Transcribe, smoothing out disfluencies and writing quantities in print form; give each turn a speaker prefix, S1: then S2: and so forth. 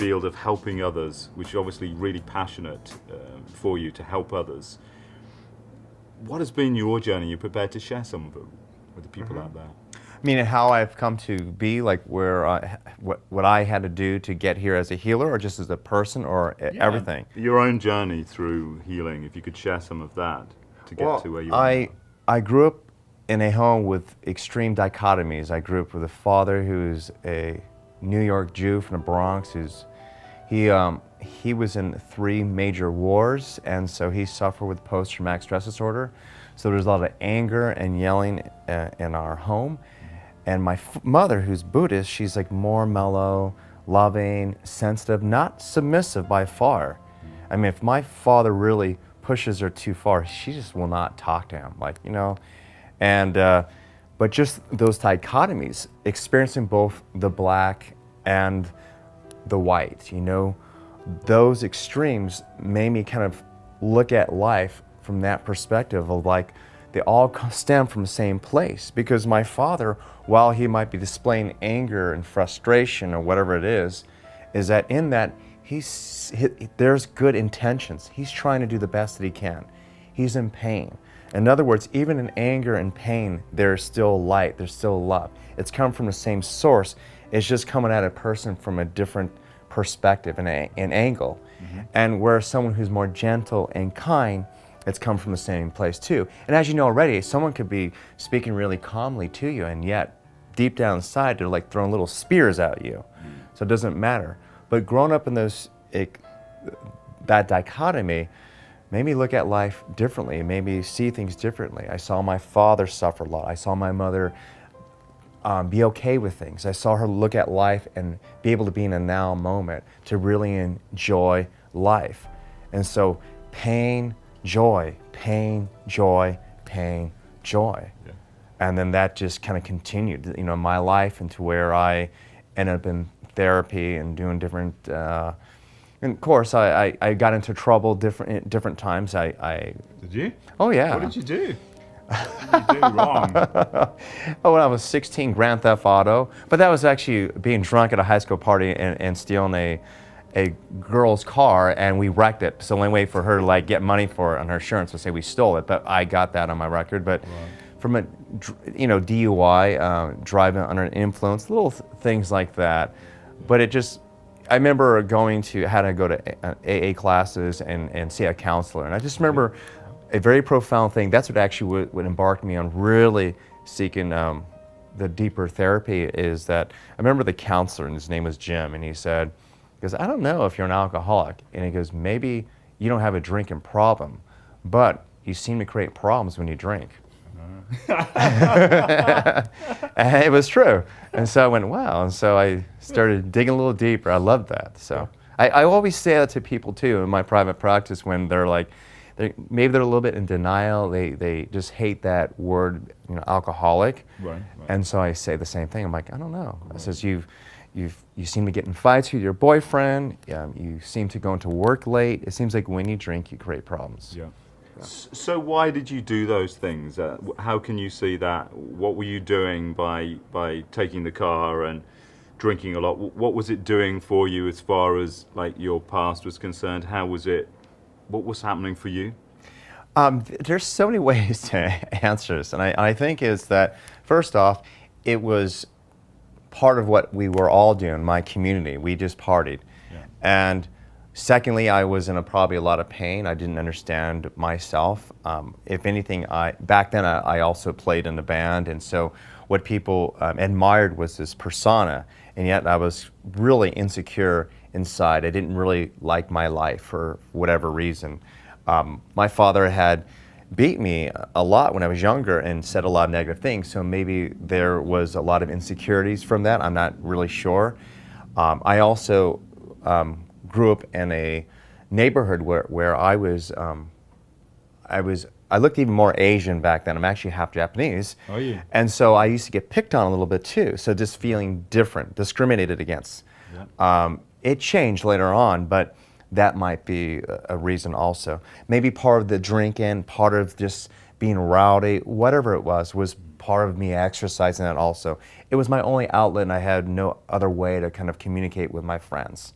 S1: field of helping others, which is obviously really passionate for you to help others. What has been your journey? You're prepared to share some of it with the people out there?
S2: I mean, how I've come to be, like where what I had to do to get here as a healer, or just as a person, or everything?
S1: Your own journey through healing, if you could share some of that to get to where you are now.
S2: I grew up in a home with extreme dichotomies. I grew up with a father who's a New York Jew from the Bronx. He was in 3 major wars, and so he suffered with post-traumatic stress disorder. So there's a lot of anger and yelling in our home. And my mother, who's Buddhist, she's like more mellow, loving, sensitive, not submissive by far. I mean, if my father really pushes her too far, she just will not talk to him, like, you know. And but just those dichotomies, experiencing both the black and the white, you know, those extremes made me kind of look at life from that perspective of like, they all stem from the same place. Because my father, while he might be displaying anger and frustration or whatever it is that in that there's good intentions. He's trying to do the best that he can. He's in pain. In other words, even in anger and pain, there's still light, there's still love. It's come from the same source. It's just coming at a person from a different perspective and angle. And where someone who's more gentle and kind, it's come from the same place too. And as you know already, someone could be speaking really calmly to you, and yet deep down inside, they're like throwing little spears at you. So it doesn't matter. But growing up in that dichotomy made me look at life differently, made me see things differently. I saw my father suffer a lot. I saw my mother be okay with things. I saw her look at life and be able to be in a now moment, to really enjoy life. And so pain, joy, pain, joy, pain, joy. Yeah. And then that just kind of continued, you know, my life into where I ended up in therapy and doing different, and of course I got into trouble different times.
S1: Did you?
S2: Oh yeah.
S1: What did you do? What did you do wrong?
S2: Oh, when I was 16, grand theft auto. But that was actually being drunk at a high school party and stealing a girl's car, and we wrecked it. So the only way for her to like get money for it on her insurance was say we stole it. But I got that on my record. But from a, you know, DUI, driving under an influence, little things like that. But it just, I remember had to go to AA classes and see a counselor. And I just remember a very profound thing. That's what actually would embark me on really seeking the deeper therapy, is that I remember the counselor, and his name was Jim, and he said, because I don't know if you're an alcoholic. And he goes, maybe you don't have a drinking problem, but you seem to create problems when you drink. And it was true. And so I went, wow. And so I started digging a little deeper. I loved that. So I always say that to people too in my private practice when they're like, maybe they're a little bit in denial. They just hate that word, you know, alcoholic. Right. And so I say the same thing. I'm like, I don't know. I says, you seem to get in fights with your boyfriend. You seem to go into work late. It seems like when you drink, you create problems.
S1: Yeah. So why did you do those things? How can you see that? What were you doing by taking the car and drinking a lot? What was it doing for you as far as like your past was concerned? How was it? What was happening for you?
S2: There's so many ways to answer this, and I think is that first off, it was part of what we were all doing. My community, we just partied, and secondly, I was in probably a lot of pain. I didn't understand myself. If anything, back then I also played in the band, and so what people admired was this persona, and yet I was really insecure inside. I didn't really like my life for whatever reason. My father had beat me a lot when I was younger and said a lot of negative things, so maybe there was a lot of insecurities from that. I'm not really sure. I also grew up in a neighborhood where I looked even more Asian back then. I'm actually half Japanese.
S1: Oh, yeah.
S2: And so I used to get picked on a little bit too. So just feeling different, discriminated against. Yeah. It changed later on, but that might be a reason also. Maybe part of the drinking, part of just being rowdy, whatever it was part of me exercising that also. It was my only outlet, and I had no other way to kind of communicate with my friends.